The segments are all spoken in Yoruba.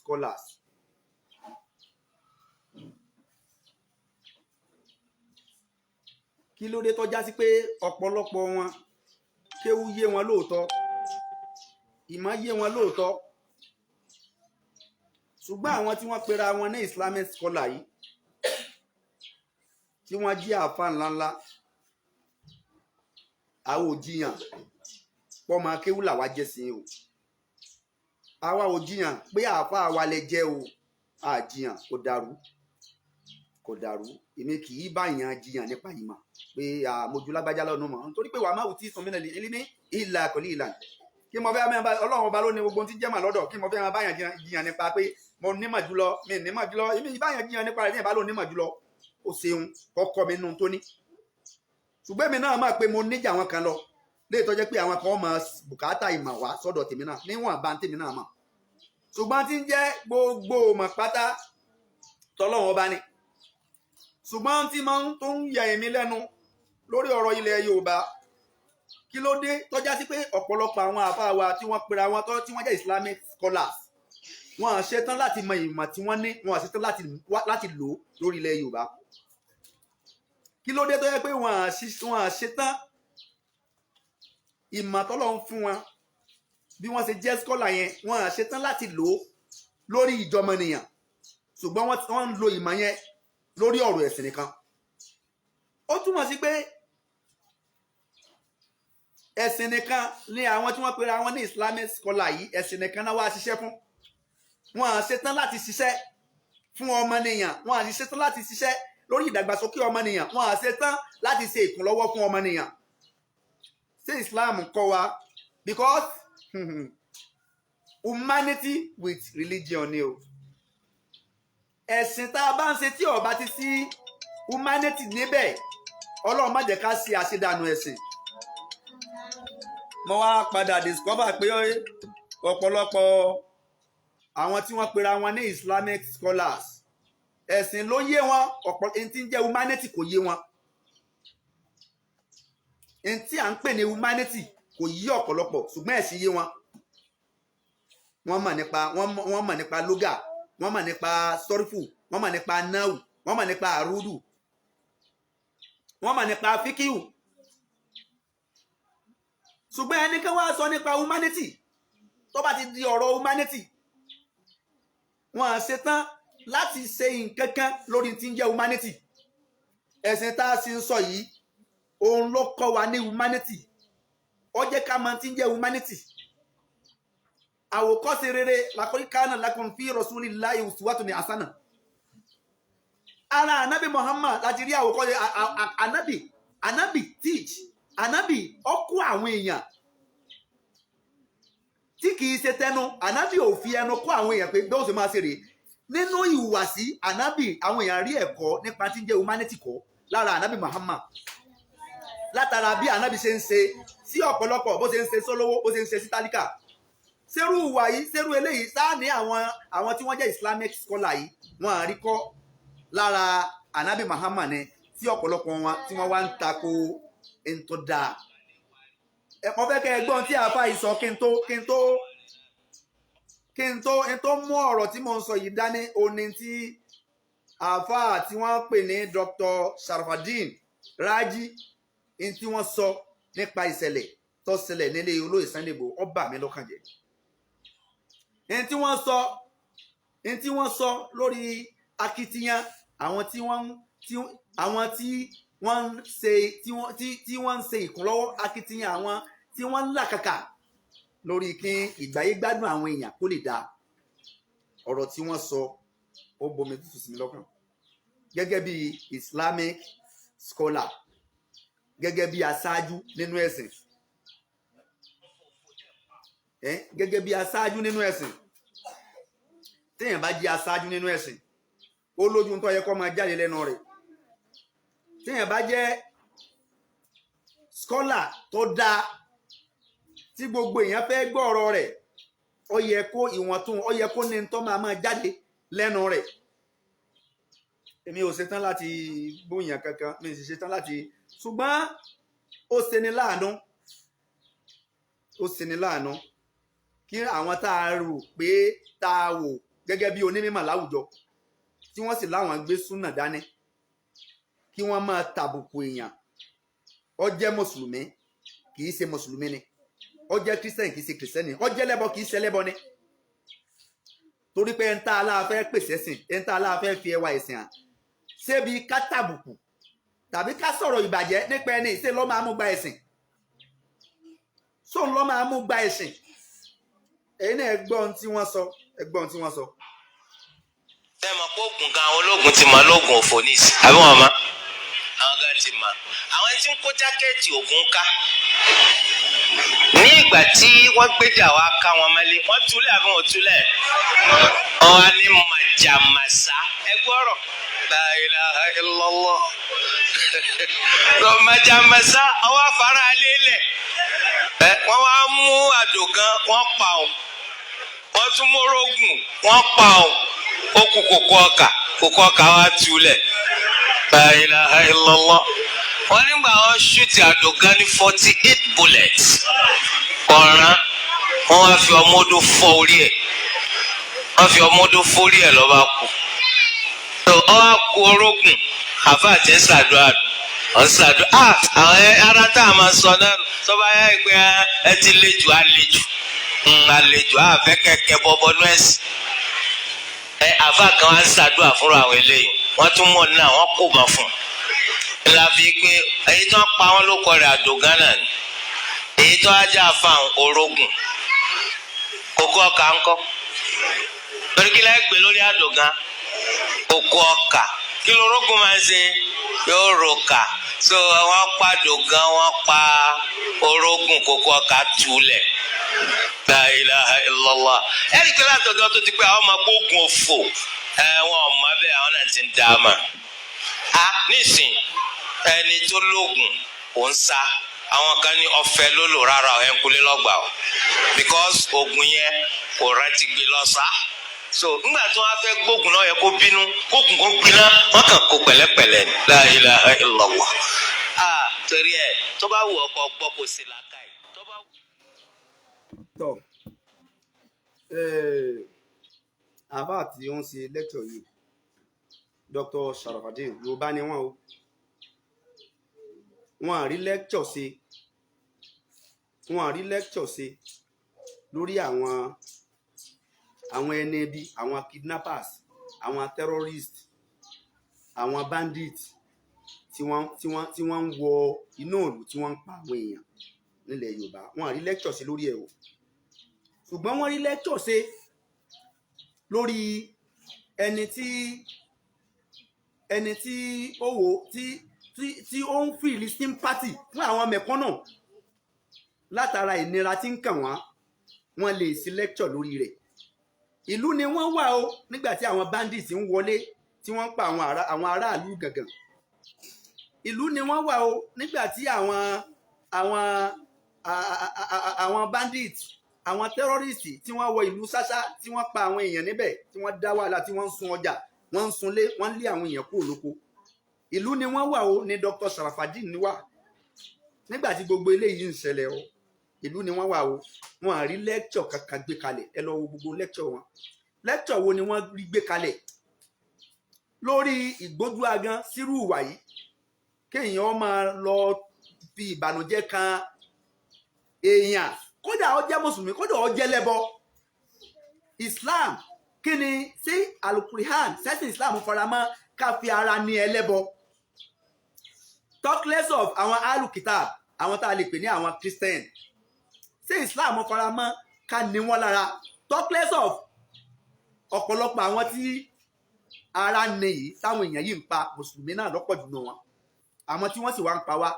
scholars. Kí ló dé tó já sí pé ọ̀pọ̀lọpọ̀ wọn kéwú yé wọn lóòótọ́, ìmọ̀ yé wọn lóòótọ́, ṣùgbọ́n àwọn tí wọ́n pera wọn ní Islamic scholar yìí tí wọ́n jí àfa ńláńlá, àwọn ò jiyàn pọ́ máa kéwú làwa jẹ́ sí o, àwa ò jiyàn pé àfa àwa lè jẹ́ o, àjiyàn kò dàrú èmi kì í báyàn jiyàn nípa ìmọ̀ pé àmójú lágbájá lọ́nu mọ̀ nítorí pé wàá má wù tí sùn mílẹ̀ ilé ní ìlà kò ní ìlànà kí mo fẹ́ máa bá ọlọ́run ọba ló ní gbogbo tí jẹ́mà lọ́dọ̀ kí mo fẹ́ máa báyàn jiyàn nípa pé mo nímọ̀ jùlọ mi nímọ̀ jùlọ èmi báyàn jiyàn nípa rẹ̀ ní ìbálò nímọ̀ jùlọ ó ṣeun kọ́kọ́ mi nù tó ní ṣùgbọ́n èmi náà máa pé mo níjà àwọn kan lọ léè tó jẹ́ pé àwọn kan máa bùkátà ìmọ̀ wá sọ́dọ̀ tèmi náà níwọ̀n bá tèmi náà mọ̀ ṣùgbọ́n tí ń jẹ́ gbogbo mọ̀ pátá tọ́lọ́run ọba ni ṣùgbọ́n tí máa ń tó ń yà èmi lẹ́nu lórí ọ̀rọ̀ ilẹ̀ Yorùbá kí ló dé tó já sí pé ọ̀pọ̀lọpọ̀ àwọn àfáà wa tí wọ́n pera wọn tí wọ́n jẹ́ Islamic scholars wọn à ṣetán láti mọ ìmọ̀ tí wọ́n ní wọn à ṣetán láti lò lórí ilẹ̀ Yorùbá kí ló dé tó yẹ pé wọn à ṣetán ìmọ̀ tọ́lọ́run fún wọn bí wọ́n ṣe jẹ́ scholar yẹn wọn à ṣetán láti lò lórí ìjọmọnìyàn ṣùgbọ́n wọ́n ń lo ìmọ̀ yẹn lórí ọ̀rọ̀ ẹ̀sìn nìkan ó túmọ̀ sí pé ẹ̀sìn nìkan ni àwọn tí wọ́n pera wọn ní Islamic scholar yìí ẹ̀sìn nìkan náà wá ṣiṣẹ́ fún wọn à ṣetán láti ṣiṣẹ́ fún ọmọnìyàn wọn à ṣetán láti ṣiṣẹ́ lórí ìdàgbàsókè ọmọnìyàn wọn à ṣetán láti ṣe ìkúnlọ́wọ́ fún ọmọnìyàn ṣé Islam kọ́ wa because humanity with religion ni o ẹ̀sìn tá a bá ń ṣe tí ó bá ti sí humanity níbẹ̀ Ọlọ́run má jẹ́ ká ṣe àṣedànù ẹ̀sìn mo wá padà discover pé ọ̀pọ̀lọpọ̀ àwọn tí wọ́n pera wọn ní Islamic scholars ẹ̀sìn ló yé wọn ọ̀pọ̀ ẹni tí ń jẹ́ humanity kò yé wọn ẹni tí à ń pè ní humanity kò yí ọ̀pọ̀lọpọ̀ ṣùgbọ́n ẹ̀sìn yé wọn wọ́n mọ̀ nípa lugha wọ́n mọ̀ nípa sọ́rífù wọ́n mọ̀ nípa náwù wọ́n mọ̀ nípa àrúdù wọ́n mọ̀ nípa fíkíù ṣùgbọ́n ẹni kan wá sọ nípa humanity tó bá ti di ọ̀rọ̀ humanity wọ́n á ṣetán láti ṣe nǹkan kan lórí tí ń jẹ́ humanity ẹ̀sìn tá a sì ń sọ yìí òun ló kọ́ wa ní humanity ó jẹ́ ká mọ̀ tí ń jẹ́ humanity àwòkọ́ṣe rere laqad kana lakum fi rasulillahi uswatun hasana ara anabi Muhammad láti rí àwòkọ́ṣe anabi teach anabi ọkọ àwọn èèyàn tí kìí ṣe tẹnu anabi ò fi ẹnu kọ́ àwọn èèyàn pé bí ó ṣe máa ṣe rèé nínú ìhùwàsí anabi àwọn èèyàn rí ẹ̀kọ́ nípa tí ń jẹ́ humanity kọ́ lára anabi Muhammad látara bí anabi ṣe ń ṣe sí ọ̀pọ̀lọpọ̀ bó ṣe ń ṣe sólówó bó ṣe ń ṣe sí tálíkà sẹ́rù ìwà yìí sẹ́rù eléyìí sáà ní àwọn tí wọ́n jẹ́ Islamic scholar yìí wọ́n á rí kọ́ lára anabi Muhammad ni tí ọ̀pọ̀lọpọ̀ wọn tí wọ́n wá ń tako ẹni tó dáa mo fẹ́ kẹ́ ẹ gbọ́n tí àáfà yìí sọ kí n tó mú ọ̀rọ̀ tí mo ń sọ yìí dání oní tí àáfà tí wọ́n pè ní Dr. Sharafadeen Raji ní tí wọ́n sọ nípa ìṣẹ̀lẹ̀ tó ṣẹlẹ̀ nílé olóyè Sunday Igboho ó bà mí lọ́kàn jẹ́ ní tí wọ́n sọ lórí akitiyan àwọn tí wọ́n ń ṣe ìkúnlọ́wọ́ akitiyan àwọn tí wọ́n ń làkàkà lórí kí ìgbáyé gbádùn àwọn èèyàn kó lè dáa ọ̀rọ̀ tí wọ́n sọ ó bomi tútù sí mi lọ́kàn gẹ́gẹ́ bí Islamic scholar gẹ́gẹ́ bí aṣáájú nínú ẹ̀sìn gẹ́gẹ́ bí aṣáájú nínú ẹ̀sìn téèyàn bá jẹ́ aṣáájú nínú ẹ̀sìn ó lójú tó yẹ kó máa jáde lẹ́nu rẹ̀ téèyàn bá jẹ́ scholar tó dáa tí gbogbo èèyàn fẹ́ gbọ́ ọ̀rọ̀ rẹ̀ ó yẹ kó ní tó máa jáde lẹ́nu rẹ̀ èmi ò ṣetán láti bóyàn kankan mi sì ṣetán láti ṣùgbọ́n ó ṣeni láàánú kí àwọn tá a rò pé tá a wò gẹ́gẹ́ bí onímọ̀ láwùjọ tí wọ́n sì láwọn gbé súnà dání kí wọ́n máa tàbùkù èèyàn ó jẹ́ mùsùlùmí kì í ṣe mùsùlùmí ni ó jẹ́ kírísítẹ́nì kì í ṣe kírísítẹ́nì ó jẹ́ lẹ́bọ kì í ṣe lẹ́bọ ni torí pé ẹ̀ńtà aláàfẹ́ pèsè ẹ̀sìn ẹ̀ńtà aláàfẹ́ fi ẹwà ẹ̀sìn hàn ṣébi ká tàbùkù tàbí ká sọ̀rọ̀ ìbàjẹ́ nípa ẹni ṣé ló máa mú gba ẹ̀sìn sóun ló máa mú gba ẹ̀sìn èyí náà ẹgbọ́n tí wọ́n sọ ẹgbọ́n tí wọ́n sọ. tẹ́mọ̀ pé oògùn gan àwọn ológun ti mọ lóògùn òfò ní ìsìn àbí wọn mọ àwọn gan ti mọ àwọn tí ń kó jákẹ́ẹ̀tì oògùn ká ní ìgbà tí wọ́n gbéjà wá ká wọn mọ́lé wọ́n túlẹ̀ àbí wọ́n túlẹ̀ wọn wá ní màjàmásá ẹgbọ́rọ̀ la ilaha illallah màjàmásá ọwọ́ afárá alẹ́ wọ́n wá mú àdògán wọ́n pa ọ́ wọ́n tún mórógùn wọ́n pa ọ́ ó kú kókó ọkà wá túlẹ̀ la ilaha illallah wọ́n nígbà wọ́n ṣúùtì àdògán ní 48 bullets ọ̀ràn wọ́n wá fi ọmọdé fọ́ orí ẹ̀ wọ́n fi ọmọdé fórí ẹ̀ lọ́ba kú tó ọ wá kú orógùn àfa àti ṣàdúrà ọ̀ṣàdúrà àwọn ará tá a máa sọ náà sọba yá ìpè ẹ ti lejò àlejò àfẹ́ kẹ̀kẹ́ bọ́bọ́ nọ́ọ̀sì àfa kan wá ń ṣàdúrà fúnra àwọn eléyìí wọ́n tún mọ̀ náà wọ́n kò mọ̀ fún un la fi pé èyí tó ń pa wọ́n ló kọ rẹ̀ àdògán náà ni èyí tó ajá fáwọn orógùn kókó ọkà ńkọ́ lórí kí lẹ́ẹ̀ gbé lórí àdògán kókó ọkà kí lórógùn máa ń ṣe yóò roka so wọ́n pa àdògán wọ́n pa orógùn kókó ọkà túlẹ̀ la ilaha illallah ẹ̀rí pé látọ̀dọ̀ tó ti pé àwọn ọmọ gbógun òfò wọn ọmọ bẹ́ẹ̀ àwọn náà ti ń dá a mà á nísìn ẹni tó lóògùn ò ń sá àwọn kan ní ọ̀fẹ́ ló lò rárá ẹ̀ ń kulé lọ́gbà o because oògùn yẹn kò rántí gbé lọ sá so nígbà tí wọ́n fẹ́ gbógun náà yẹ kó bínú kóògùn kó gbiná wọ́n kàn kó pẹ̀lẹ́pẹ̀lẹ́ la ilaha illallah torí ẹ̀ tó bá wù ọkọ̀ gbọ́ kó sí làákàyè tó bá wù. tọ́ àbá tí ó ń ṣe lẹ́kṣọ̀ yìí Dr. Sharafadeen Yorùbá ni wọ́n o wọ́n àrí lẹ́kṣọ̀ ṣe lórí àwọn ẹni bí àwọn kidnappers àwọn terrorists àwọn bandits tí wọ́n ń wọ inú ìlú tí wọ́n ń pa àwọn èèyàn nílẹ̀ Yorùbá wọ́n àrí lẹ́kṣọ̀ ṣe lórí ẹ̀ o ṣùgbọ́n wọ́n rí lẹ́kṣọ̀ ṣe lórí ẹni tí ó wò tí ó ń fìlì sympathy fún àwọn mẹ̀kúnnù látara ìnira tí ń kàn wọ́n lè sí lecture lórí rẹ̀ ìlú ni wọ́n wà o nígbà tí àwọn bandits ń wọlé tí wọ́n ń pa àwọn aráàlú gàngàn ìlú ni wọ́n wà o nígbà tí àwọn bandits àwọn terrorists tí wọ́n wọ ìlú ṣáṣá tí wọ́n pa àwọn èèyàn níbẹ̀ tí wọ́n dá wàhálà tí wọ́n ń sun ọjà wọ́n ń sunlé wọ́n lé àwọn èèyàn kúrò lóko ìlú ni wọ́n wà o ní Dr. Sharafadeen ni wà nígbà tí gbogbo eléyìí ń ṣẹlẹ̀ o ìlú ni wọ́n wà o wọn àrí lecture kankan gbé kalẹ̀ ẹ lọ wo gbogbo lecture wọn lecture wo ni wọ́n rí gbé kalẹ̀ lórí ìgbójú agan sírú ìwà yìí kéèyàn máa lọ fi ìbànújẹ́ kan èèyàn kódà ó jẹ́ mùsùlùmí kódà ó jẹ́ lẹ́bọ Islam kí ni sí Al-Qur'an sẹ́sìn Islam faramọ́ ká fi ara ní ẹlẹ́bọ talk less of àwọn alukitab àwọn tá a lè pè ní àwọn Christian sí Islam faramọ́ ká ní wọn lára talk less of ọ̀pọ̀lọpọ̀ àwọn tí ara ní yìí táwọn èèyàn yìí ń pa mùsùlùmí náà lọ́pọ̀ jù wọn àwọn tí wọ́n sì wá ń pa wá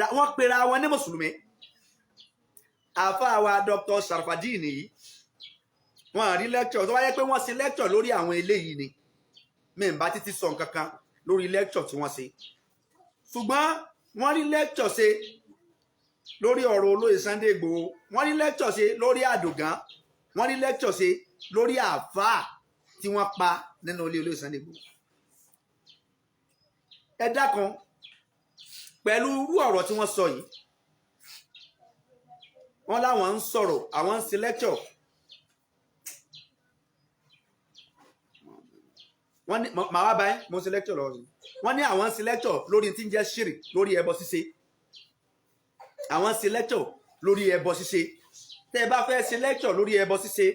wọ́n pera wọn ní mùsùlùmí àfáà wa Dr. Sharafadeen yìí wọ́n rí lecture tó wáyé pé wọ́n ṣe lecture lórí àwọn eléyìí ni mi ń bá títí sọ nǹkan kan lórí lecture tí wọ́n ṣe ṣùgbọ́n wọ́n rí lecture ṣe lórí ọ̀rọ̀ olóyè Sunday Igboho wọ́n rí lecture ṣe lórí àdògán wọ́n rí lecture ṣe lórí àfáà tí wọ́n pa nínú ilé olóyè Sunday Igboho ẹ dákan pẹ̀lú irú ọ̀rọ̀ tí wọ́n sọ yìí wọ́n láwọn ń sọ̀rọ̀ àwọn ń ṣe lecture wọ́n ní màá wá báyìí mo ń ṣe lecture lọ́wọ́ wọ́n ní àwọn ń ṣe lecture lórí tí ń jẹ́ ṣírì lórí ẹbọ ṣíṣe àwọn ń ṣe lecture lórí ẹbọ ṣíṣe tẹ́ ẹ bá fẹ́ ṣe lecture lórí ẹbọ ṣíṣe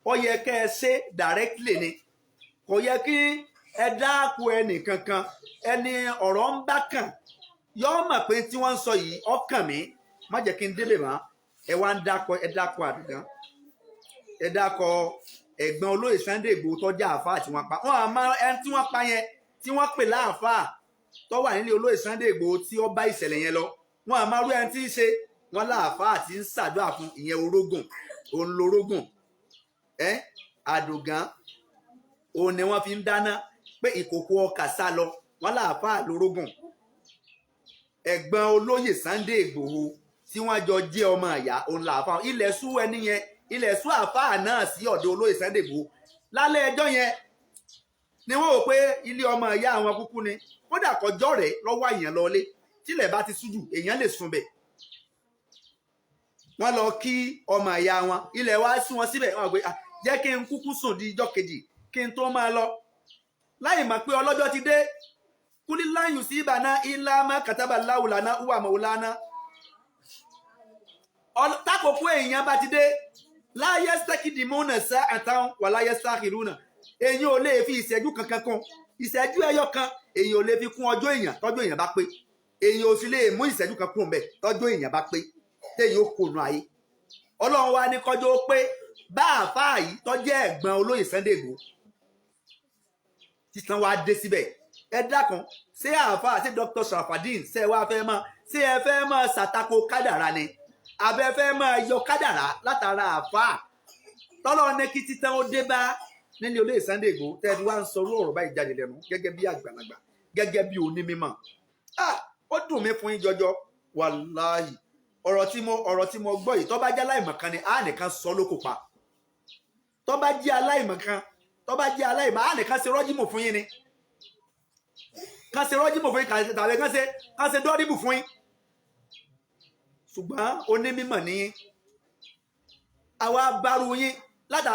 ó yẹ kẹ́ ẹ ṣe directly ni kò yẹ kí ẹ dáko ẹnì kankan ẹni ọ̀rọ̀ ń bá kàn yọ mọ̀ pé tí wọ́n ń sọ yìí ọkàn mi má jẹ́ kí n débè mọ́ ẹ wá ń dáko àdìgán ẹ dáko ẹ̀gbọ́n olóyè Sunday Igboho tọ́jà àáfàá tí wọ́n pa wọ́n àmọ́ ẹni tí wọ́n pa yẹn tí wọ́n pè láàfáà tó wà nílé olóyè Sunday Igboho tí ó bá ìṣẹ̀lẹ̀ yẹn lọ wọ́n àmọ́ rú ẹni tí ń ṣe wọ́n láàfáà tí ń ṣàdúrà fún ìyẹn orógùn òun lórógùn àdògán òun ni wọ́n fi ń dáná pé ìkòkò ọkà sá lọ wọ́n láàfáà lórógùn ẹ̀gbọ́n olóyè Sunday Igboho tí wọ́n jọ jẹ́ ọmọ ìyá òun láàfáà ilẹ̀ sú ẹni yẹn ilẹ̀ sú àfáà náà sí ọ̀dọ̀ olóyè Sunday Igboho lálẹ́ ẹjọ́ yẹn ni wọ́n wò pé ilé ọmọ ìyá àwọn kúkú ni kódà kọjọ́ rẹ̀ lọ́wọ́ èèyàn lọlé tílẹ̀ bá ti ṣújù èèyàn lè sùn bẹ̀ wọ́n lọ kí ọmọ ìyá wọn ilẹ̀ wá sí wọn síbẹ̀ wọ́n gbé jẹ́ kí n kúkú sùn di ijọ́ kejì kí n tó máa lọ láì mọ̀ pé ọlọ́jọ́ ti dé kúlí láyùn sí ìbànú ilá má kàtàbà láwùlánà wà mọ̀wùlánà tákòókò èèyàn bá ti dé láyé sẹ́kìdì múnà sá àtàwọn wà láyé sákìrúnà èyàn ò lè fi ìṣẹ́jú kankan kún ìṣẹ́jú ẹyọ kan èyàn ò lè fi kún ọjọ́ èèyàn tọ́jọ́ èèyàn bá pé èyàn ò sì lè mú ìṣẹ́jú kan kún bẹ́ẹ̀ tọ́jọ́ èèyàn bá pé téèyàn ó kónú ayé ọlọ́run wa ní kọjọ́ ó pé bá àfáà yìí tọ́jẹ́ ẹ̀gbọ́n olóyè Sunday Igboho títan wa dé síbẹ̀ ẹ dákun ṣé àfáà ṣé Dr. Sharafadeen ṣé ẹ wá fẹ́ mọ́ ṣé ẹ fẹ́ mọ́ ṣàtakò kádàrá ni abẹ fẹ́ mọ́ yọ kádàrá látara àfáà tọ́lọ́ ní kí títan ó dé bá nílé olóyè Sunday Igboho tẹ́ẹ̀dù wá ń sọ orú ọ̀rọ̀ báyìí jáde lẹ́nu gẹ́gẹ́ bí àgbàlagbà gẹ́gẹ́ bí onímímọ̀ ó dùn mí fún yín jọjọ wàláhì ọ̀rọ̀ tí mo gbọ́ yìí tó bá jẹ́ aláìmọ̀kan ni á nìkan sọ lóko pa tó bá jẹ́ aláìmọ̀kan á nìkan ṣe rọ́jímù fún yín ni kan ṣe rọ́jímù fún yín tàbí kan ṣe dọ́ríbù fún yín ṣùgbọ́n onímímọ̀ ní àwa bárú yín látà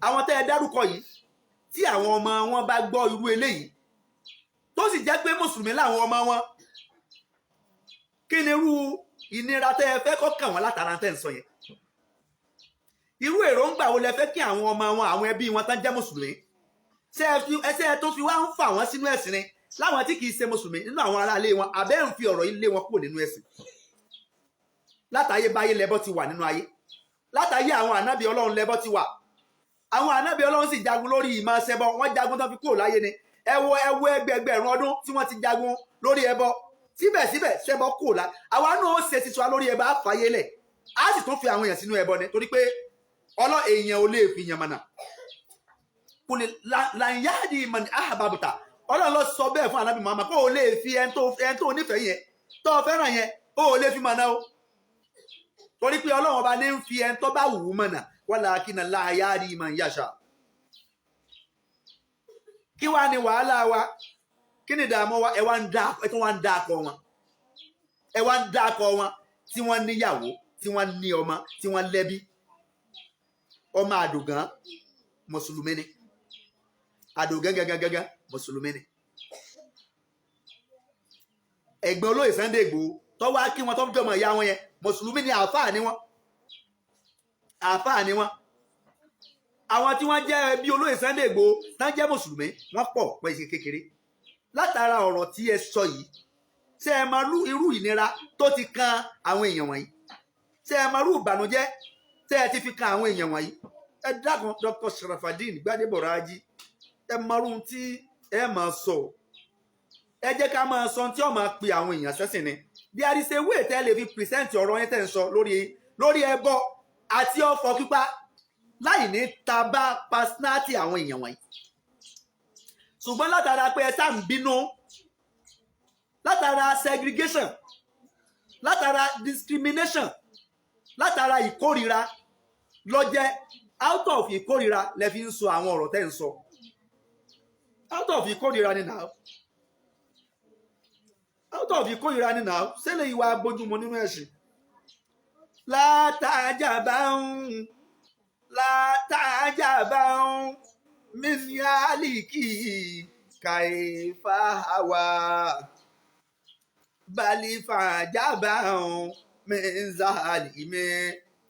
àwọn tẹ́ ẹ dárúkọ yìí tí àwọn ọmọ wọn bá gbọ́ irú eléyìí tó sì jẹ́ pé mùsùlùmí láwọn ọmọ wọn kí ni irú ìnira tẹ́ ẹ fẹ́ kó kàn wọ́n látara tẹ́ ń sọ yẹn irú èròǹgbà wo lẹ fẹ́ kí àwọn ọmọ wọn àwọn ẹbí wọn tán jẹ́ mùsùlùmí ṣé ẹ tó fi wá ń fà wọ́n sínú ẹ̀sìn ni láwọn tí kì í ṣe mùsùlùmí nínú àwọn aráalé wọn àbẹ́ ń fi ọ̀rọ̀ yìí lé wọn kúrò nínú ẹ̀sìn látàyé báyé lẹ́bọ ti wà nínú ayé látàyé àwọn ànábì ọlọ́run lẹ́bọ ti wà àwọn ànábì ọlọ́run sì jagun lórí ìmọ̀ ṣẹbọ wọ́n jagun tán fi kúrò láyé ni ẹ wo ẹgbẹgbẹ̀rún ọdún tí wọ́n ti jagun lórí ẹbọ síbẹ̀síbẹ̀ ṣẹbọ kúrò lá àwa náà ó ṣe titun lórí ẹbọ àfàyè lẹ̀ á sì tún fi àwọn èèyàn sínú ẹbọ ni torí pé èèyàn ò lè fi yàn mọ̀nà kùnì làǹyáàdì ìmọ̀ni àhàbàbùtà ọlọ́run lọ sọ bẹ́ẹ̀ fún ànábì Muhammad kó o lè fi ẹni tó nífẹ̀ẹ́ yẹn tó fẹ́ràn yẹn ó lè fi mọ̀nà o torí pé ọlọ́run ọba ní ń fi ẹni tó bá wù ú mọ̀nà walakinna Allaha yahdi man yasha. Kí wá ní wàhálà wa kí ni ìdààmú wa ẹ tún wá ń dá akọ wọn ẹ wá ń dá akọ wọn tí wọ́n níyàwó tí wọ́n ní ọmọ tí wọ́n lẹ́bí ọmọ àdògán mùsùlùmí ni àdògán gẹ́gẹ́gẹ́gẹ́ mùsùlùmí ni ẹ̀gbọ́n olóyè Sunday Igboho tó wá kí wọn tó jọmọ ìyá wọn yẹn mùsùlùmí ni àáfàá ni wọn àwọn tí wọ́n jẹ́ ẹbí olóyè Sunday Igboho tán jẹ́ mùsùlùmí wọ́n pọ̀ pẹ́ ṣe kékeré látara ọ̀rọ̀ tí ẹ sọ yìí ṣé ẹ máa rú irú ìnira tó ti kan àwọn èèyàn wọ̀nyí ṣé ẹ máa rú ìbànújẹ́ tẹ́ ẹ ti fi kan àwọn èèyàn wọ̀nyí ẹ dákun Dr. Sharafadeen Gbadebo Raji ẹ máa rú tí ẹ máa sọ ẹ jẹ́ ká máa sọ tí ó máa pe àwọn èèyàn sẹ́sìn ni there is a way tẹ́ lè fi present ọ̀rọ̀ yẹn tẹ́ ń sọ lórí ẹbọ àti ọ̀fọ̀ pípa láì ní taba personality àwọn èèyàn wọ̀nyí ṣùgbọ́n látara pé ẹ sá ń bínú látara segregation látara discrimination látara ìkórira lọ́jẹ́ out of ìkórira lẹ fi ń sọ àwọn ọ̀rọ̀ tẹ́ ń sọ out of ìkórira ni now out of ìkórira ni now ṣẹlẹ̀ ìwà bójúmọ́ nínú ẹ̀sìn látàjàbá ń min yaliki kaifa hawa bali fajaban min zalimi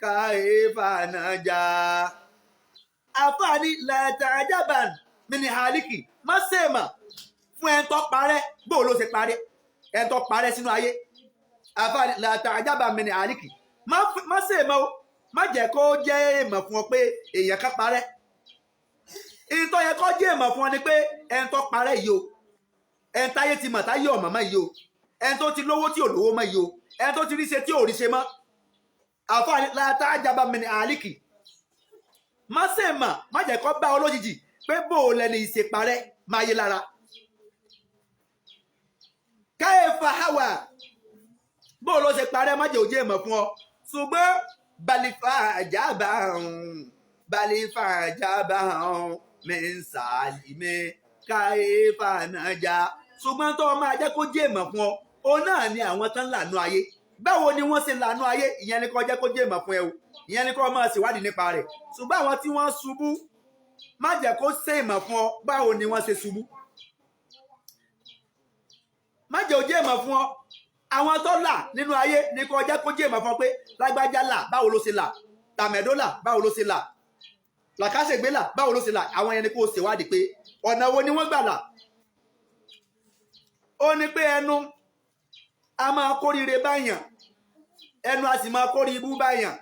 kaifa naja. Àfààní latajaban min yaliki má ṣe mà fún ẹni tó parẹ́ bó ló ṣe parẹ́ ẹni tó parẹ́ sínú ayé. Àfààní latajaban min yaliki má ṣe mà o má jẹ́ kó jẹ́ èèmọ̀ fún ọ pé èèyàn kan parẹ́. Ìtọ́ yẹ kó jẹ́ èèmọ̀ fún ọ ni pé ẹni tó parẹ́ yìí o ẹni táyé ti mọ̀ táyé ọ̀mọ̀ mọ́ yìí o ẹni tó ti lówó tí ò lówó mọ́ yìí o ẹni tó ti rí ṣe tí ò rí ṣe mọ́. Àfààní latajaban min yaliki má ṣe mà má jẹ́ kó bá ọ lójijì pé bó o lẹni ìṣe parẹ́ máa yé lára. Kaifa hawa bó o ló ṣe parẹ́ má jẹ́ òjé èèmọ̀ fún ọ ṣùgbọ́n balifa jaba min salime kaifa naja. Ṣùgbọ́n tó máa jẹ́ kó jẹ́ èèmọ̀ fún ọ òun náà ni àwọn tán lànà ayé. Báwo ni wọ́n ṣe lànà ayé ìyẹn ni kó jẹ́ kó jẹ́ èèmọ̀ fún ẹ o ìyẹn ni kó máa ṣèwádìí nípa rẹ̀. Ṣùgbọ́n àwọn tí wọ́n ṣubú má jẹ́ kó ṣe èèmọ̀ fún ọ báwo ni wọ́n ṣe ṣubú. Má jẹ́ òjé èèmọ̀ fún ọ àwọn tó là nínú ayé ní kó jẹ́ kó jẹ́ èèmọ̀ fún ọ pé lágbájá là báwo ló ṣe là tàmẹ̀dó là báwo ló ṣe là làkàṣègbè là báwo ló ṣe là. Àwọn yẹn ni kó ṣèwádìí pé ọ̀nà wo ni wọ́n gbà là. Ó ní pé ẹnu a máa kórìíre báyàn ẹnu a sì máa kórìí ibú báyàn.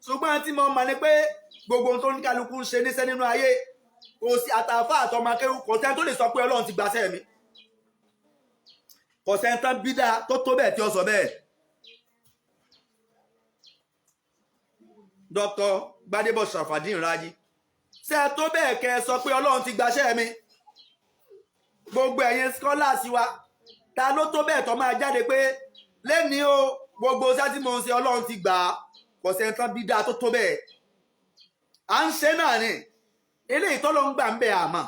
Ṣùgbọ́n tí mo mọ̀ ni pé gbogbo ohun tó ní kálukú ń ṣe níṣẹ́ nínú ayé kò sí àtàfà àtọmọ akẹ́rù kò sẹ́ni tó lè sọ pé Ọlọ́run ti gbàṣẹ́ mi. Kò sẹ́ni tán bídà tó tó bẹ́ẹ̀ tí ó sọ bẹ́ẹ̀. Dr. Gbadebo Sharafadeen Raji ṣe tó bẹ́ẹ̀ kẹ́ ẹ sọ pé Ọlọ́run ti gbàṣẹ́ mi. Gbogbo ẹ̀yin scholars wa ta ló tó bẹ́ẹ̀ tó máa jáde pé lẹ́ni o gbogbo ṣẹ́ tí mo ń ṣe Ọlọ́run ti gbà á. Kò sẹ́ni tán bídà tó tó bẹ́ẹ̀. À ń ṣe náà ni eléyìí tọ́lọ́ ń gbà ń bẹ̀ àmọ́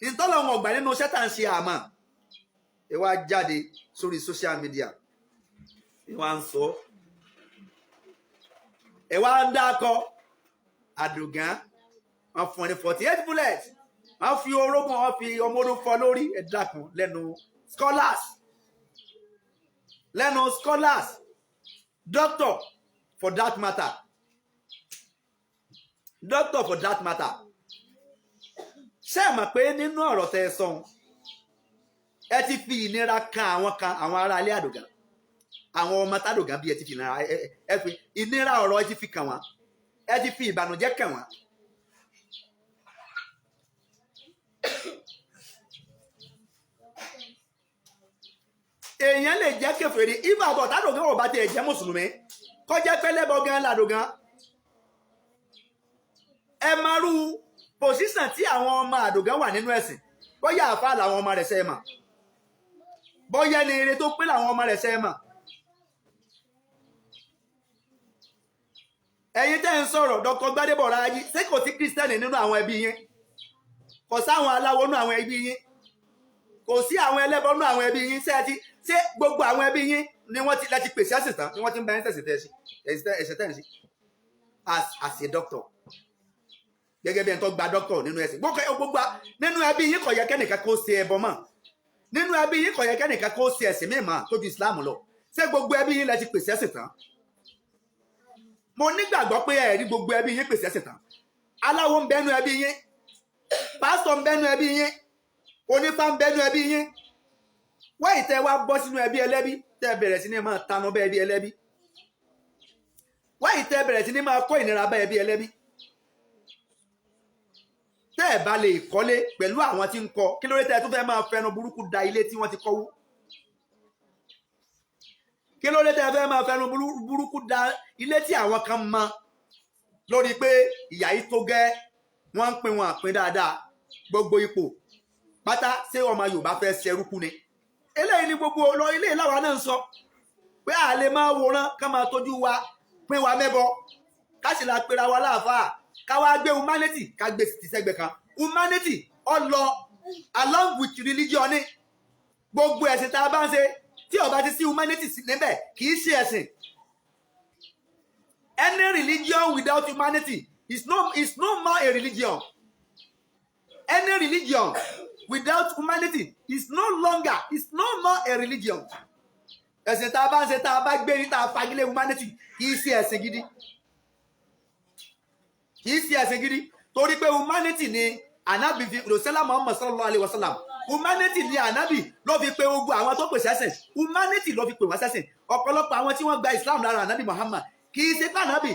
ìtọ́lọ́ ń ọgbà nínú iṣẹ́ tá à ń ṣe àmọ́. Ẹ wá jáde sórí social media ẹ wá ń sọ ẹ wá ń dákọ Àdògán wọn fún ọ ní 48 bullets wọn fi orógùn wọn fi ọmọdún fọ́ lórí ẹ dákun lẹ́nu scholars doctor for that matter ṣé ẹ mọ̀ pé nínú ọ̀rọ̀ tẹ́ ẹ sọ ẹ ti fi ìnira kan àwọn ará ilé Àdògán àwọn ọmọ tÁdògán bí ẹ ti fi ìnira ẹ fi ìnira ọ̀rọ̀ ẹ ti fi kàn wọ́n ẹ ti fi ìbànújẹ́ kàn wọ́n. Èèyàn lè jẹ́ kèfèrí ìbá àbọ̀ tÁdògán ò bá tiẹ̀ jẹ́ mùsùlùmí kọjá pẹ́lẹ́bọ gan l'Àdògán. Ẹ máa rú pòsíṣàn tí àwọn ọmọ Àdògán wà nínú ẹ̀sìn bóyá àfáà làwọn ọmọ rẹ̀ ṣe é mà bóyá ní ire tó pé làwọn ọmọ rẹ̀ ṣe é mà. Ẹ̀yin tẹ́ ń sọ̀rọ̀ Dr. Gbadebo Raji ṣé kò sí kírísítẹ́nì nínú àwọn ẹbí yín kò sáwọn aláwo nínú àwọn ẹbí yín kò sí àwọn ẹlẹ́bọ nínú àwọn ẹbí yín ṣé gbogbo àwọn ẹbí yín ni wọ́n ti lẹ́ti pèsè ẹ̀sìn tán ni wọ́n ti ń bẹ ẹ̀sìn ẹ̀sìn tẹ̀sí as a doctor gẹ́gẹ́ bí ẹni tó gba doctor nínú ẹ̀sìn gbogbo nínú ẹbí yín kò yẹ kẹ́nìkan kó ṣe ẹbọ mọ́ nínú ẹbí yín kò yẹ kẹ́nìkan kó ṣe ẹ̀sìn mímọ́ tó ju Islam lọ ṣé gbogbo ẹbí yín lẹ́ti pèsè ẹ̀sìn tán. Mo nígbàgbọ́ pé ẹ̀rí gbogbo ẹbí yín pèsè ẹ̀sìn tán aláwo ń bẹnu ẹbí yín pásítọ̀ ń bẹnu ẹbí yín onífá ń bẹnu ẹbí yín wáyé tẹ́ wá bọ́ sínú ẹbí ẹlẹ́bí tẹ́ bẹ̀rẹ̀ sí ní máa tanú bẹ́ ẹbí ẹlẹ́bí wáyé tẹ́ bẹ̀rẹ̀ sí ní máa kó ìnira bá ẹbí ẹlẹ́bí tẹ́ ẹ̀ bá lè kọ́lé pẹ̀lú àwọn tí ń kọ́ kí ló dé tẹ́ ẹ tún fẹ́ máa fẹnu burúkú da ilé tí wọ́n ti kọ́ wó kí ló dé tẹ́ ẹ fẹ́ máa fẹnu burúkú da ilé tí àwọn kan mọ lórí pé ìyà yìí tó gẹ́ wọ́n ń pín wọn àpín dáadáa gbogbo ipò pátá ṣé ọmọ Yorùbá fẹ́ ṣerúkú ni eléyìí ni gbogbo lọ ilé ìlàwà náà ń sọ pé a lè máa wòran ká máa tọ́jú wa pín wa mẹ́bọ ká sì la pera wa láàfáà ká wá gbé humanity ká gbé ti sẹ́gbẹ̀ kan humanity ó lọ along with religion ni gbogbo ẹ̀sìn tá a bá ń ṣe tí ó bá ti sí humanity níbẹ̀ kì í ṣe ẹ̀sìn. Any religion without humanity is no more a religion. Any religion without humanity is no more a religion. Ẹ̀sìn tá a bá ń ṣe tá a bá gbé ní tá a fagilé humanity kì í ṣe ẹ̀sìn gidi. Kì í ṣe ẹ̀sìn gidi torí pé humanity ni ànábì fi rosella Muhammad sallallahu alayhi wa sallam. Humanity ni ànábì ló fi pe ogun àwọn tó pè sẹ́sìn. Humanity ló fi pè wọ́n sẹ́sìn. Ọ̀pọ̀lọpọ̀ àwọn tí wọ́n gba Islam lára ànábì Muhammad kì í ṣe pé ànábì.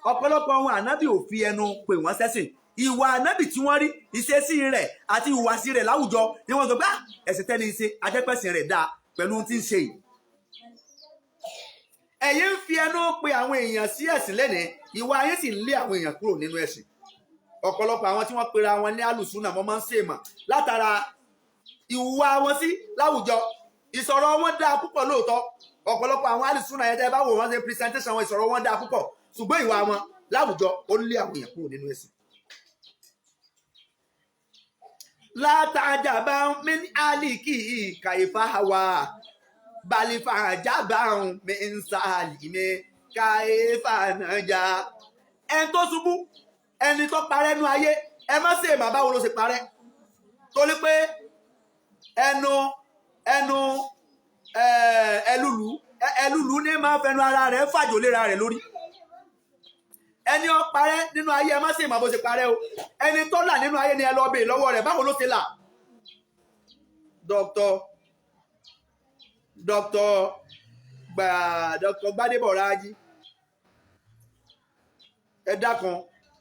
Ọ̀pọ̀lọpọ̀ àwọn ànábì ò fi ẹnu pè wọ́n sẹ́sìn. Ìwà ànábì tí wọ́n rí ìṣesí rẹ̀ àti ìhùwàsí rẹ̀ láwùjọ ni wọ́n sọ pé ẹ̀sìn tẹ́ni ṣe ajẹ́pẹ̀sìn rẹ̀ dáa pẹ̀lú ohun tí ń ṣe yìí. Ẹ̀yin ń fi ẹnu pe àwọn èèyàn sí ẹ̀sìn lẹ́nìí ìwà yín sì ń lé àwọn èèyàn kúrò nínú ẹ̀sìn. Ọ̀pọ̀lọpọ̀ àwọn tí wọ́n pera wọn ní alùsùnà wọ́n máa ń ṣèmọ̀ látara ìhùwà wọn sí láwùjọ. Ìsọ̀rọ̀ wọn dáa púpọ̀ lóòótọ́. Ọ̀pọ̀lọpọ̀ àwọn alùsùnà yẹn tẹ́ bá wò wọ́n ṣe presentation wọn ìsọ̀rọ̀ wọn dáa púpọ̀ ṣùgbọ́n ìwà wọn láwùjọ ó lé àwọn èèyàn kúrò nínú ẹ̀sìn. Látàjàbá min àlìkì kàìfà wà bàlìfà àjàbá min sàlìmẹ kàìfà nàjà. Ẹni tó ṣubú ẹni tó parẹ́ nú ayé ẹ má ṣe bàbá wo ló ṣe parẹ́ torí pé ẹnu ẹlùlù ní máa fẹnu ara rẹ̀ fàjò léra rẹ̀ lórí. Ẹni ó parẹ́ nínú ayé ẹ má ṣe ìmọ̀ bó ṣe parẹ́ o. Ẹni tó là nínú ayé ni ẹ lọ bèè lọ́wọ́ rẹ̀ báwo ló ṣe là. Dr. Gbadebo Raji ẹ dákun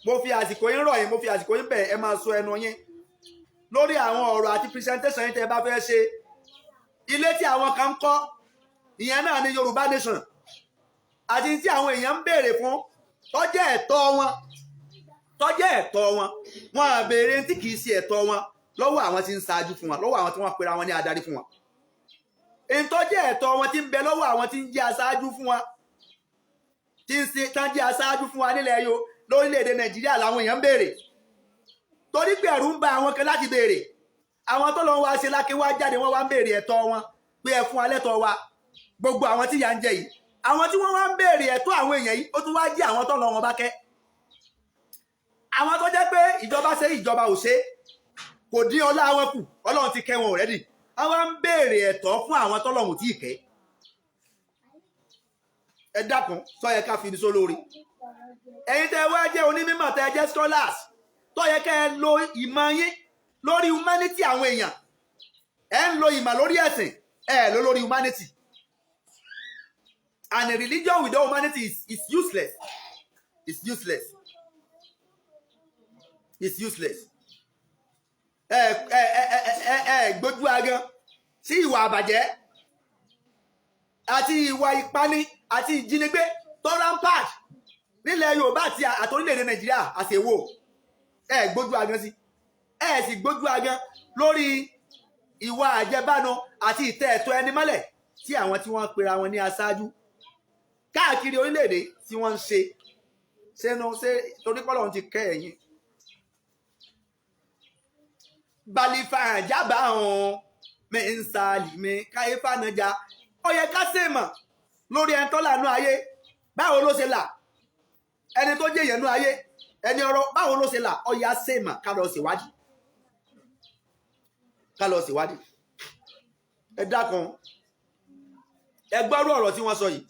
mo fi àsìkò yín rọ̀ yín mo fi àsìkò yín bẹ̀ ẹ máa sọ ẹnu yín lórí àwọn ọ̀rọ̀ àti presentation yín tẹ́ bá fẹ́ ṣe. Ilé tí àwọn kan ń kọ́ ìyẹn náà ní Yorùbá Nation àti tí àwọn èèyàn ń béèrè fún tọ́jẹ́ ẹ̀tọ́ wọn wọn à béèrè tí kìí ṣe ẹ̀tọ́ wọn lọ́wọ́ àwọn tí ń ṣáájú fún wọn lọ́wọ́ àwọn tí wọ́n pera wọn ní adarí fún wọn. Èyí tọ́jẹ́ ẹ̀tọ́ wọn tí ń bẹ lọ́wọ́ àwọn tí ń jẹ́ aṣáájú fún wọn tí ń ṣe tán jẹ́ aṣáájú fún wa nílẹ̀ yo lórílẹ̀‐èdè Nàìjíríà làwọn èèyàn ń béèrè torí pé ẹ̀rù ń ba àwọn kan láti béèrè. Àwọn tó lọ́n wá ṣe lákè wá jáde wọ́n wá ń béèrè ẹ̀tọ́ wọn pé ẹ fún wa lẹ́tọ̀ọ́ wa. Gbogbo àwọn tí ìyà ń jẹ yìí àwọn tí wọ́n wá ń béèrè ẹ̀tọ́ àwọn èèyàn yìí ó tún wá jẹ́ àwọn tó lọ́ wọn bá kẹ́. Àwọn tó jẹ́ pé ìjọba ṣe ìjọba ò ṣe kò dín ọlá wọn kù Ọlọ́run ti kẹ́ wọn already. Àwọn ń béèrè ẹ̀tọ́ fún àwọn tó lọ́hùn tí ì kẹ́. Ẹ dákun sọ yẹ ká fi ní sólórí. Ẹ̀yin tẹ́ wá jẹ́ onímọ̀ tẹ́ jẹ́ scholars tó yẹ kẹ́ ẹ lo ìmọ̀ yín lórí humanity àwọn èèyàn. Ẹ ń lo ìmọ̀ lórí ẹ̀sìn ẹ ló lórí humanity. And a religion without humanity is useless. It's useless. It's useless. Gbójú agan sí ìwà àbàjẹ́ àti ìwà ìpani àti ìjínigbé tó rampart nílẹ̀ Yorùbá àti àtòrílẹ̀-èdè Nàìjíríà àṣewò gbójú agan sí sì gbójú agan lórí ìwà àjẹbánu àti ìtẹ̀ ẹ̀tọ́ ẹni mọ́lẹ̀ tí àwọn tí wọ́n pera wọn ní aṣáájú káàkiri orílẹ̀-èdè tí wọ́n ń ṣe torí pé Ọlọ́run ti kẹ́ ẹ̀yin. Balifa àjábá hàn mẹ́ńsàlì mi káyéfà nàjà ó yẹ ká ṣèmọ̀ lórí ẹni tó lànà ayé báwo ló ṣe là ẹni tó jẹ́ ìyẹnú ayé ẹni ọ̀rọ̀ báwo ló ṣe là ó yẹ ṣèmọ̀ ká lọ ṣèwádìí. Ẹ dákun ẹ gbọ́rú ọ̀rọ̀ tí wọ́n sọ yìí.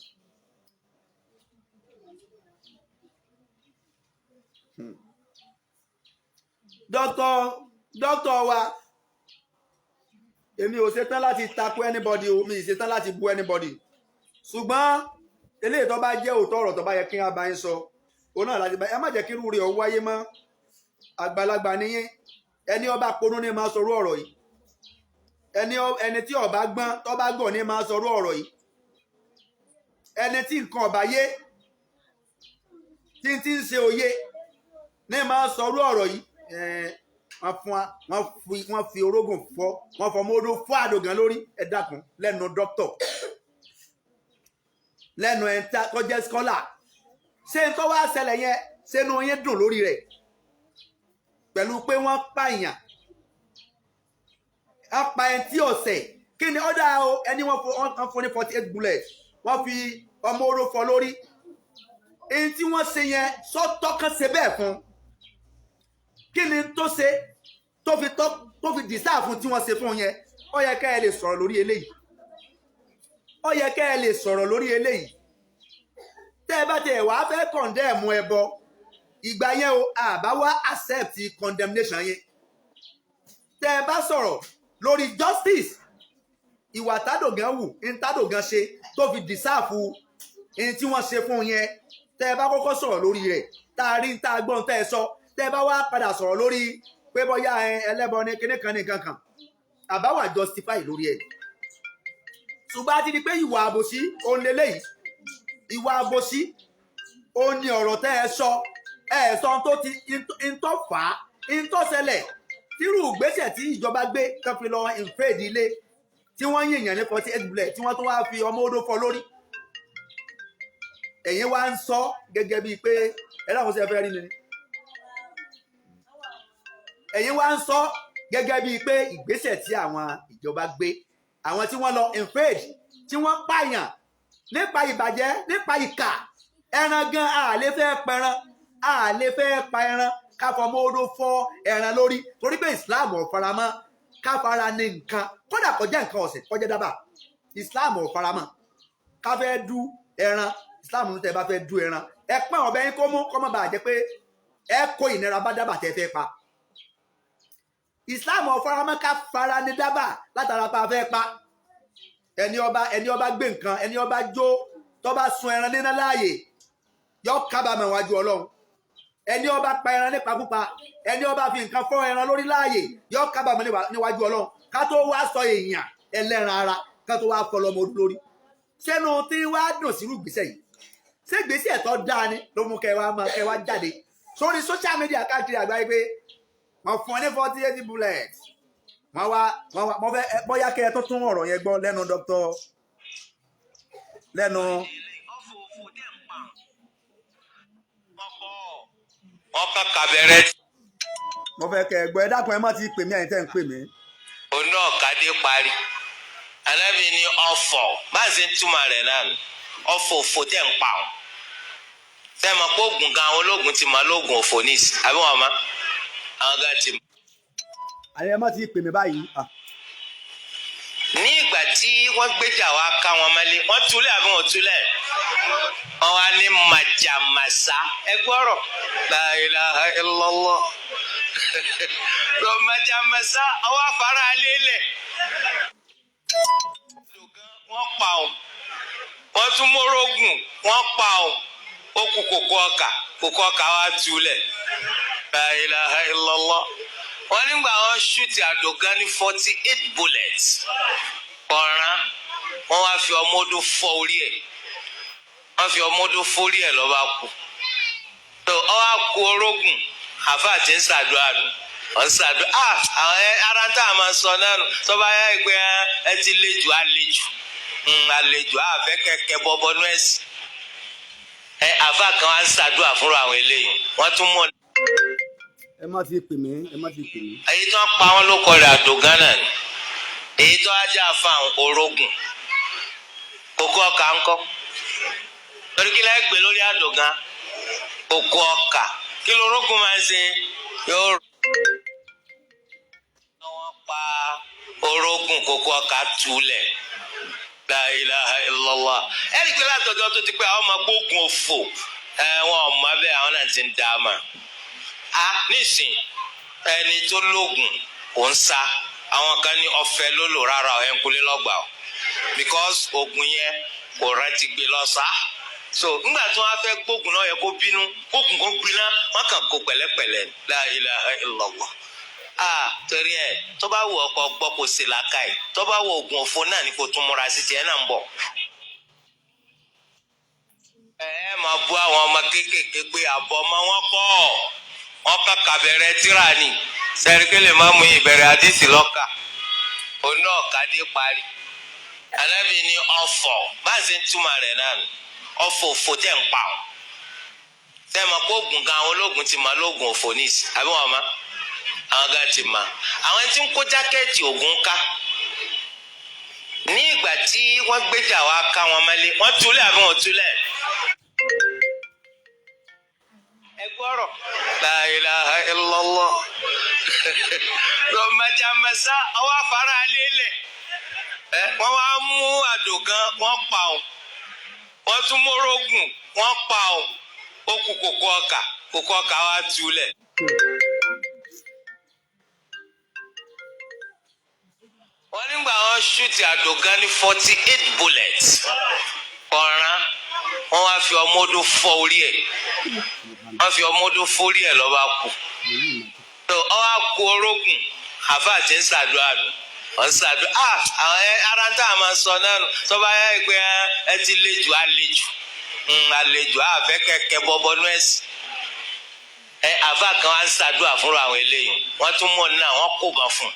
Dókítà wa èmi ò ṣetán láti takò anybody o mi ì ṣetán láti bú anybody ṣùgbọ́n eléyìí tó bá jẹ́ òótọ́ ọ̀rọ̀ tó bá yẹ kí n bá yín sọ òun náà láti bá ẹ má jẹ́ kí irú rẹ̀ ó wáyé mọ́. Àgbàlagbà níyìn ẹni ọba ponú ní máa sọrú ọ̀rọ̀ yìí ẹni tí ọba gbọ́n tó bá gbọ́ ní máa sọrú ọ̀rọ̀ yìí ẹni tí nǹkan ọba yé tí ń ṣe òye ní máa sọrú ọ̀rọ̀ yìí wọ́n fi orógùn fọ́ wọ́n fọ mọ́dó fọ́ àdògán lórí ẹ dákun lẹ́nu dókítọ̀ lẹ́nu ẹ̀ tó jẹ́ skọ́là ṣé n tó wá ṣẹlẹ̀ yẹn ṣénú yẹn dùn lórí rẹ̀ pẹ̀lú pé wọ́n pààyàn apá ẹni tí ọ̀sẹ̀ kí ni ọ̀dà o ẹni wọ́n fún ní 48 bullets wọ́n fi ọmọ oró fọ́ lórí èyí tí wọ́n ṣe yẹn sọ́tọ́ kan ṣe bẹ́ẹ̀ fún kí ni tó ṣe tó fi dìsáà fún tí wọ́n ṣe fún yẹn ó yẹ kẹ́ ẹ lè sọ̀rọ̀ lórí eléyìí ó yẹ kẹ́ ẹ lè sọ̀rọ̀ lórí eléyìí tẹ́ ẹ bá tẹ̀ wá fẹ́ kọ̀ndẹ́ẹ̀mù ẹbọ ìgbà yẹn o àbá wá accept condemnation yẹn tẹ́ ẹ bá sọ̀rọ̀ lórí justice ìwà tádògán wù ní tádògán ṣe tó fi dìsáàfù ní tí wọ́n ṣe fún yẹn tẹ́ ẹ bá kọ́kọ́ sọ̀rọ̀ lórí rẹ̀ tá a rí tá a gbọ́n tẹ́ ẹ sọ tẹ́ ẹ bá wá padà sọ̀rọ̀ lórí pé bóyá ẹlẹ́bọ ní kinní kan ní kankan àbá wà justify lórí ẹ̀ ṣùgbọ́n a ti di pé ìwà àbòsí òun lélẹ́yìí ìwà àbòsí òun ni ọ̀rọ̀ tẹ́ ẹ sọ tó ti ń tó fà á ń tó ṣẹlẹ̀ tírú ìgbésẹ̀ tí ìjọba gbé kan fi lọ invade ilé tí wọ́n yìnyín ní 48 bullet tí wọ́n tún wá fi ọmọ odó fọ́ lórí ẹ̀yin wá ń sọ gẹ́gẹ́ bíi pé ẹ̀rọ àwọn ṣe fẹ́ rí ni ẹ̀yin wá ń sọ gẹ́gẹ́ bíi pé ìgbésẹ̀ tí àwọn ìjọba gbé àwọn tí wọ́n lọ invade tí wọ́n pààyàn nípa ìbàjẹ́ nípa ìkà ẹran gan àlè fẹ́ pẹran àlè fẹ́ pa ẹran káfọmọ odó fọ́ ẹran lórí torí pé Islam ò faramọ́ káfara ní nǹkan kódà kọjá nǹkan ọ̀sẹ̀ kọjá dábàá Islam ò faramọ́ káfẹ́ du ẹran Islam ní tẹ́ bá fẹ́ du ẹran ẹ pọ́n ọ̀bẹ yín kó mú kọ́mọ́ bàa jẹ́ pé ẹ kó ìnira bá dábàá tẹ́ fẹ́ pa Islam ò faramọ́ káfara ní dábàá látara pa fẹ́ pa ẹni ọba gbé nǹkan ẹni ọba jó tó bá sun ẹran níná láàyè yọ kábàámọ̀ wájú Ọlọ́run ẹni ọba pa ẹran nípa púpa ẹni ọba fi nǹkan fọ́ ẹran lórí láàyè yọ kábàámọ̀ níwájú Ọlọ́run ká tó wá sọ èèyàn ẹlẹ́ran ara ká tó wá fọlọ́mọ ọdún lórí sẹ́nu tí wàá dùn sírú gbèsè yìí ṣé gbèsè ẹ̀tọ́ dáa ni ló mú kẹwàá jáde sórí social media káàkiri àgbáyé pé wọ́n fún ọ ní 48 bullets wọ́n fẹ́ bóyá kẹ́ ẹ tó tún ọ̀rọ̀ yẹn gbọ́ lẹ́nu dr lẹ́nu. ọkàn kàbẹ̀rẹ̀. mo fẹ́ kẹ́ ẹ gbọ́ ẹ dákun ẹ má ti pè mí àyìn tẹ́ ń pè mí. òun náà kàdé parí alábì ní ọ̀fọ̀ máa ṣe ń túmọ̀ rẹ̀ náà nù ọ̀fọ̀ òfò tẹ̀ ń pa ọ́ tẹ́ mọ̀ pé oògùn gan àwọn ológun ti mọ̀ lóògùn òfò níìsì àbí wọn mọ̀ àwọn gan ti mọ̀. àyè ẹ má ti pè mí báyìí. ní ìgbà tí wọ́n gbéjà wá ká wọn mọ́lé wọ́n túlẹ̀ àbí wọ́n túlẹ̀ wọ́n wá ní màjàmásá ẹ gbọ́rọ̀ la ilaha illallah màjàmásá àwọn afárá alẹ́ lẹ̀ wọ́n pa ọ́ wọ́n tún mórógùn wọ́n pa ọ́ ó kú kòkó ọkà wá túlẹ̀ la ilaha illallah wọ́n nígbà wọ́n ṣúùtì àdògán ní 48 bullets ọ̀ràn wọ́n wá fi ọmọdún fọ́ orí ẹ̀ wọ́n fi ọmọdún fórí ẹ̀ lọ́ba kú tó ọ wá kú orógùn àfáà tí ń ṣàdúrà nù wọ́n ṣàdúrà àwọn ará tá a máa sọ náà nù tó bá yá ìpè ẹ ti lejò àlejò àfẹ́ kẹ̀kẹ́ bọ́bọ́nú ẹ̀sìn àfáà kan wá ń ṣàdúrà fúnra àwọn eléyìí wọ́n tún mọ̀. ẹ má ti pè mí ẹ má ti pè mí. èyí tó ń pa wọn ló kọ rẹ̀ àdògán náà ni èyí tó ajá fáwọn orógùn kókó ọkà ńkọ́ torí kí lẹ́ẹ̀ gbé lórí àdògán kókó ọkà kí lórógùn máa ń ṣe yóò rò. wọ́n pa orógùn kókó ọkà túlẹ̀ la ilaha illallah ẹ̀rí pé látọjọ́ tó ti pé àwọn ọmọ gbógun òfò wọn ò mọ abẹ́ àwọn náà ti ń dá a mọ̀ nísìn ẹni tó lóògùn ò ń sá àwọn kan ní ọ̀fẹ́ ló lò rárá ẹ ń kulé lọgbà o because oògùn yẹn kò rántí gbé lọ sá so nígbà tí wọn fẹ́ gbógun náà yẹ kó bínú gbógun kó gbiná wọn kàn kó pẹ̀lẹ́pẹ̀lẹ́ la ilaha illallah torí ẹ tó bá wù ọkọ gbọ́ kó ṣe làákàyè tó bá wù oògùn òfò náà ni kò tún múra sí tiẹ̀ náà ń bọ̀. ẹ máa bú àwọn ọmọ kéékèèké pé àbọ̀ ọmọ wọn pọ̀ wọn kàkà bẹ̀rẹ̀ tíra ni sẹ́ríkẹ́lẹ̀ máa mú ìbẹ̀rẹ̀ àdìsí lọ́kà òun náà kàdé parí alábì ní ọ̀fọ̀ bá ṣe ń túmọ̀ rẹ̀ náà nù ọ̀fọ̀ òfò tẹ̀ ń pa ọ́ tẹ́ mọ̀ pé oògùn gan àwọn ológun ti mọ̀ lóògùn òfò níìsì àbí wọn mọ̀ àwọn gan ti mọ̀ àwọn tí ń kó jákẹ́ẹ̀tì oògùn ká ní ìgbà tí wọ́n gbéjà wá ká wọn mọ́lé wọ́n túlẹ̀ àbí wọ́n túlẹ̀ ẹ gbọ́rọ̀ la ilaha illallah Majamasa ọwọ́ afárá lélẹ̀ wọ́n wá mú àdògán wọ́n pa ọ́ wọ́n tún mórógùn wọ́n pa ọ́ ó kù kòkó ọkà wá túlẹ̀. wọ́n nígbà wọ́n ṣúùtì àdògán ní 48 bullets ọ̀ràn wọ́n wá fi ọmọdé fọ́ orí ẹ̀ wọ́n fi ọmọdé fórí ẹ̀ lọ́ba kú tó ọwọ́ kú orógùn àfáà tí ń ṣàdúrà nù wọ́n ṣàdúrà àwọn ará tá a máa sọ náà nù tó bá yẹ pé ẹ ti lejò àlejò àfẹ́ kẹ̀kẹ́ bọ́bọ́nú ẹ̀sìn àfáà kan wá ń ṣàdúrà fúnra àwọn eléyìí wọ́n tún mọ̀ náà wọ́n kò bá fún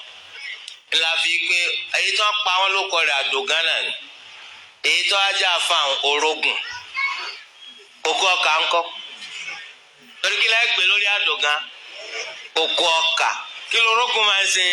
un la fi pé èyí tó ń pa wọn ló kọ rẹ̀ àdògán náà ni èyí tó ajá fáwọn orógùn kókó ọkà ńkọ́ torí kí lẹ́ẹ̀ gbé lórí àdògán kókó ọkà kí lórógùn máa ń ṣe.